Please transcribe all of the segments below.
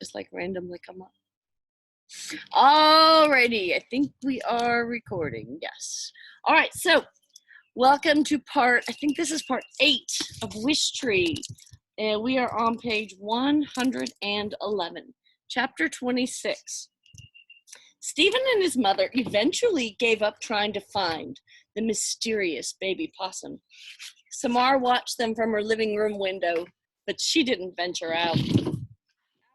just like randomly come up. Alrighty, I think we are recording. Yes. All right, so welcome to I think this is part 8 of Wishtree. And we are on page 111, chapter 26. Stephen and his mother eventually gave up trying to find the mysterious baby possum. Samar watched them from her living room window, but she didn't venture out.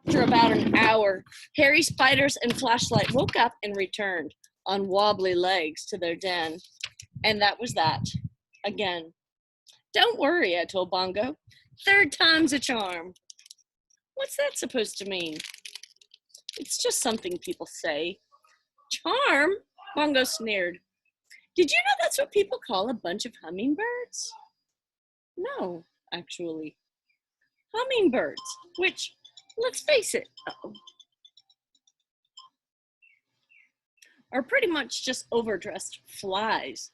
After about an hour, Harry, Spiders, and Flashlight woke up and returned on wobbly legs to their den. And that was that. Again. Don't worry, I told Bongo. 3rd time's a charm. What's that supposed to mean? It's just something people say. Charm? Bongo sneered. Did you know that's what people call a bunch of hummingbirds? No, actually. Hummingbirds, which, let's face it, are pretty much just overdressed flies.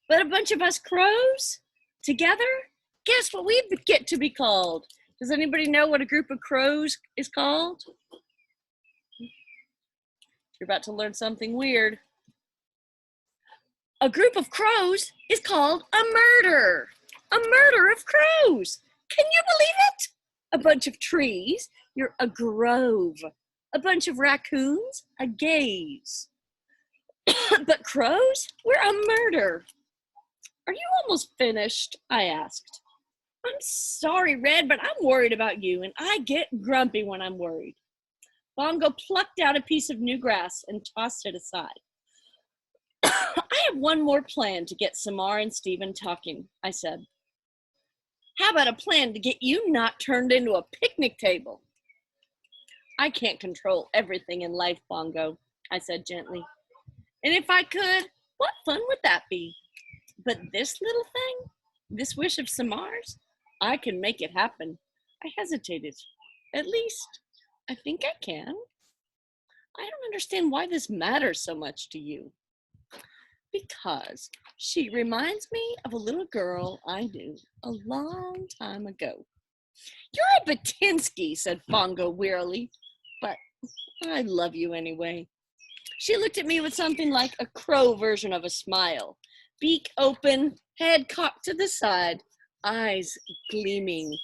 But a bunch of us crows together, guess what we get to be called? Does anybody know what a group of crows is called? You're about to learn something weird. A group of crows is called a murder. A murder of crows. Can you believe it? A bunch of trees, you're a grove. A bunch of raccoons, a gaze. But crows, we're a murder. Are you almost finished? I asked. I'm sorry, Red, but I'm worried about you, and I get grumpy when I'm worried. Bongo plucked out a piece of new grass and tossed it aside. I have one more plan to get Samar and Stephen talking, I said. How about a plan to get you not turned into a picnic table? I can't control everything in life, Bongo, I said gently. And if I could, what fun would that be? But this little thing, this wish of Samar's, I can make it happen. I hesitated. At least, I think I can. I don't understand why this matters so much to you. Because she reminds me of a little girl I knew a long time ago. You're a Batinsky, said Bongo wearily, but I love you anyway. She looked at me with something like a crow version of a smile. Beak open, head cocked to the side, eyes gleaming.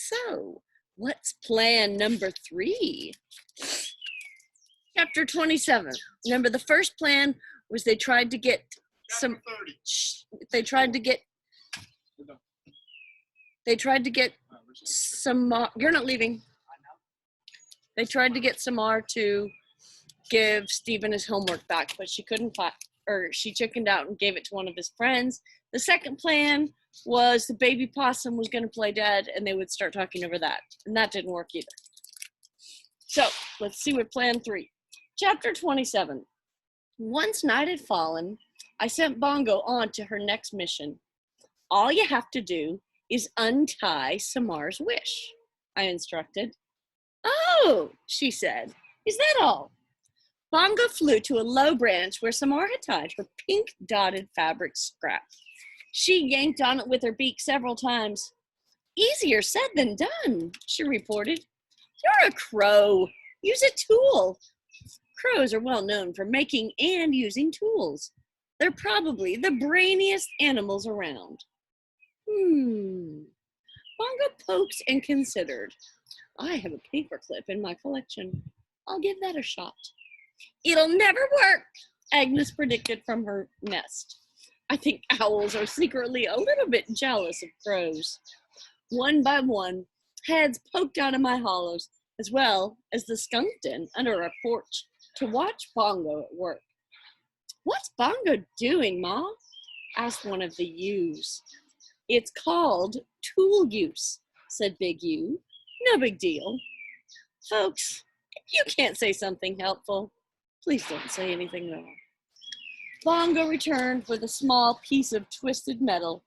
So, what's plan number 3? Chapter 27. Remember, the first plan was they tried to get Samar. You're not leaving. They tried to get Samar to give Stephen his homework back, but she couldn't she chickened out and gave it to one of his friends. The second plan was the baby possum was going to play dead and they would start talking over that. And that didn't work either. So let's see what plan 3. Chapter 27. Once night had fallen, I sent Bongo on to her next mission. All you have to do is untie Samar's wish, I instructed. Oh, she said. Is that all? Bongo flew to a low branch where Samar had tied her pink-dotted fabric scrap. She yanked on it with her beak several times. Easier said than done, she reported. You're a crow. Use a tool. Crows are well known for making and using tools. They're probably the brainiest animals around. Bongo poked and considered. I have a paperclip in my collection. I'll give that a shot. It'll never work, Agnes predicted from her nest. I think owls are secretly a little bit jealous of crows. One by one, heads poked out of my hollows, as well as the skunk den under our porch, to watch Bongo at work. What's Bongo doing, Ma? Asked one of the ewes. It's called tool use, said Big Ewe. No big deal. Folks, if you can't say something helpful, please don't say anything wrong. Bongo returned with a small piece of twisted metal.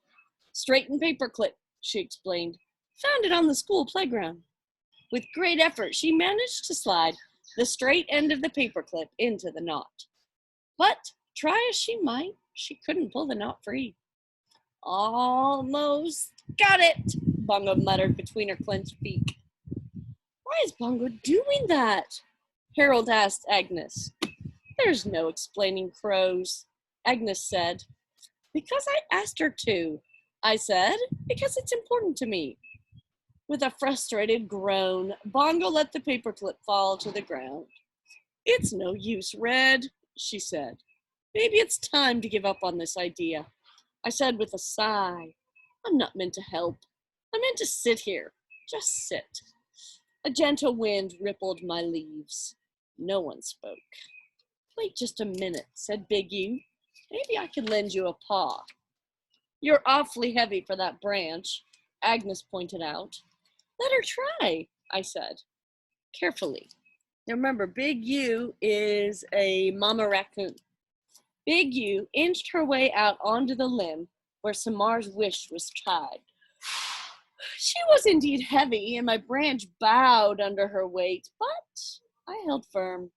Straightened paperclip, she explained. Found it on the school playground. With great effort, she managed to slide the straight end of the paperclip into the knot. But, try as she might, she couldn't pull the knot free. Almost got it, Bongo muttered between her clenched beak. Why is Bongo doing that? Harold asked Agnes. There's no explaining crows, Agnes said. Because I asked her to, I said, because it's important to me. With a frustrated groan, Bongo let the paperclip fall to the ground. It's no use, Red, she said. Maybe it's time to give up on this idea. I said with a sigh. I'm not meant to help. I'm meant to sit here. Just sit. A gentle wind rippled my leaves. No one spoke. Wait just a minute, said Big U. Maybe I can lend you a paw. You're awfully heavy for that branch, Agnes pointed out. Let her try, I said, carefully. Now remember, Big U is a mama raccoon. Big U inched her way out onto the limb where Samar's wish was tied. She was indeed heavy, and my branch bowed under her weight, but I held firm.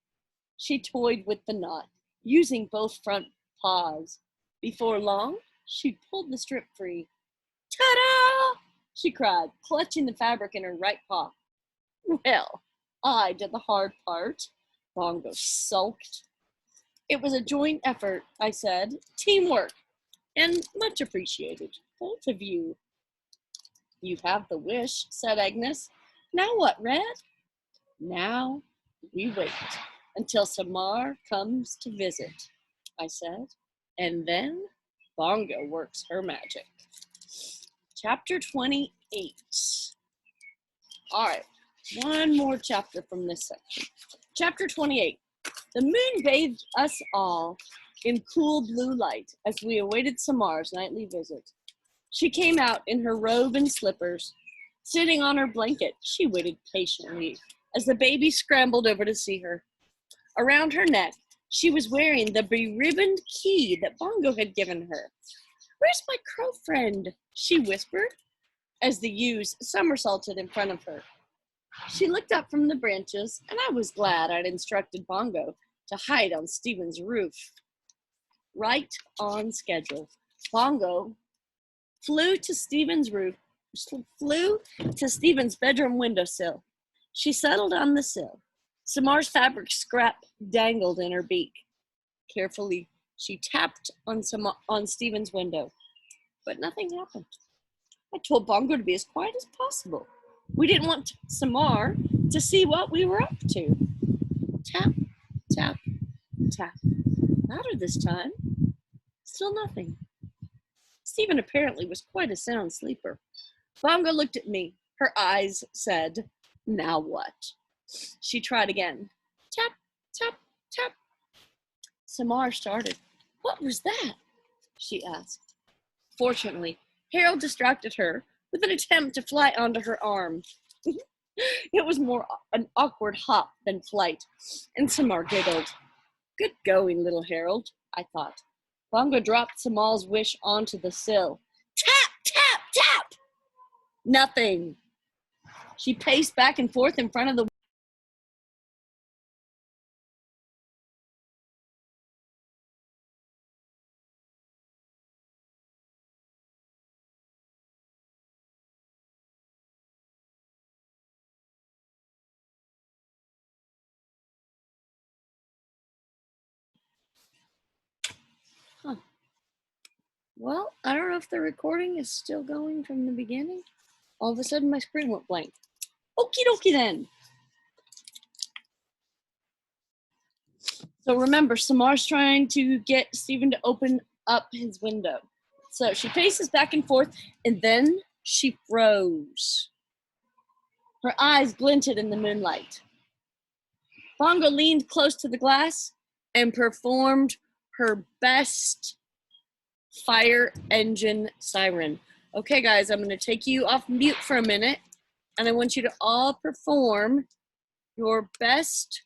She toyed with the knot, using both front paws. Before long, she pulled the strip free. Ta-da! She cried, clutching the fabric in her right paw. Well, I did the hard part. Bongo sulked. It was a joint effort, I said. Teamwork, and much appreciated, both of you. You have the wish, said Agnes. Now what, Red? Now we wait until Samar comes to visit, I said. And then Bongo works her magic. Chapter 28. All right, one more chapter from this section. Chapter 28. The moon bathed us all in cool blue light as we awaited Samar's nightly visit. She came out in her robe and slippers. Sitting on her blanket, she waited patiently as the baby scrambled over to see her. Around her neck, she was wearing the beribboned key that Bongo had given her. Where's my crow friend? She whispered as the ewes somersaulted in front of her. She looked up from the branches, and I was glad I'd instructed Bongo to hide on Stephen's roof. Right on schedule. Bongo flew to Stephen's bedroom windowsill. She settled on the sill. Samar's fabric scrap dangled in her beak. Carefully, she tapped on Stephen's window, but nothing happened. I told Bongo to be as quiet as possible. We didn't want Samar to see what we were up to. Tap, tap, tap. Louder this time. Still nothing. Stephen apparently was quite a sound sleeper. Bongo looked at me. Her eyes said, now what? She tried again. Tap, tap, tap. Samar started. What was that? She asked. Fortunately, Harold distracted her with an attempt to fly onto her arm. It was more an awkward hop than flight, and Samar giggled. Good going, little Harold, I thought. Bongo dropped Samar's wish onto the sill. Tap, tap, tap! Nothing. She paced back and forth in front of the Huh. Well, I don't know if the recording is still going from the beginning. All of a sudden, my screen went blank. Okie dokie then. So remember, Samar's trying to get Stephen to open up his window. So she paces back and forth, and then she froze. Her eyes glinted in the moonlight. Bongo leaned close to the glass and performed her best fire engine siren. Okay, guys, I'm going to take you off mute for a minute, and I want you to all perform your best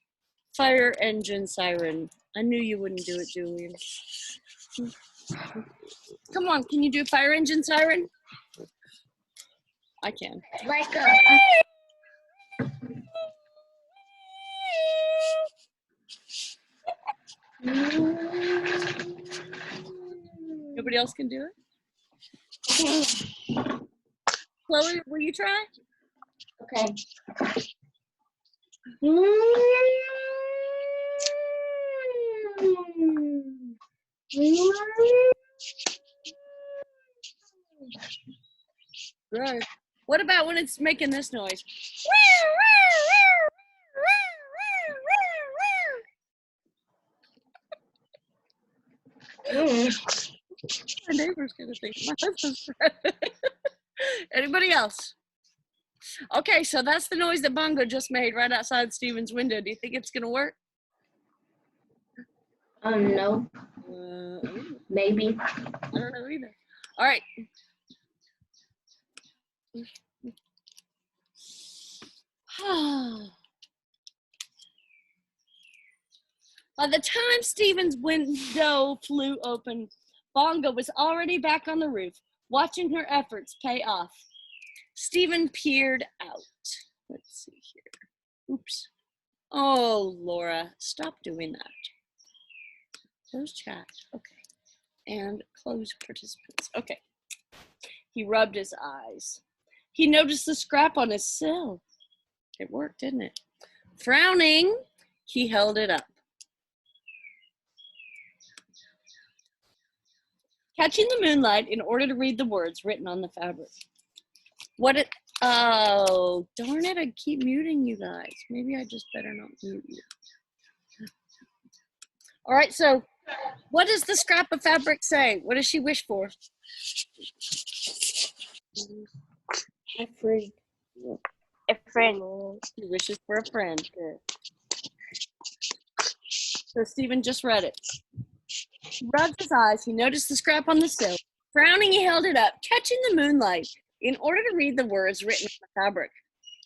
fire engine siren. I knew you wouldn't do it, Julian. Come on, can you do a fire engine siren? I can. Like Nobody else can do it? Chloe, will you try? okay. Good. What about when it's making this noise? My neighbor's gonna think my husband's pregnant. Anybody else? Okay, so that's the noise that Bongo just made right outside Steven's window. Do you think it's gonna work? No. Maybe. I don't know either. All right. By the time Steven's window flew open, Bongo was already back on the roof, watching her efforts pay off. Steven peered out. Let's see here. Oops. Oh, Laura, stop doing that. Close chat. Okay. And close participants. Okay. He rubbed his eyes. He noticed the scrap on his sill. It worked, didn't it? Frowning, he held it up. Catching the moonlight in order to read the words written on the fabric. Oh, darn it, I keep muting you guys. Maybe I just better not mute you. All right, so what does the scrap of fabric say? What does she wish for? A friend. A friend. She wishes for a friend. Good. So Steven just read it. He rubbed his eyes. He noticed the scrap on the sill. Frowning, he held it up, catching the moonlight in order to read the words written on the fabric.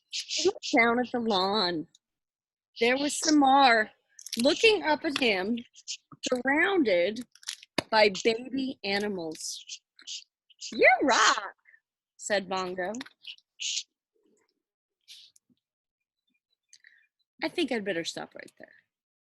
He looked down at the lawn. There was Samar looking up at him, surrounded by baby animals. You rock, said Bongo. I think I'd better stop right there.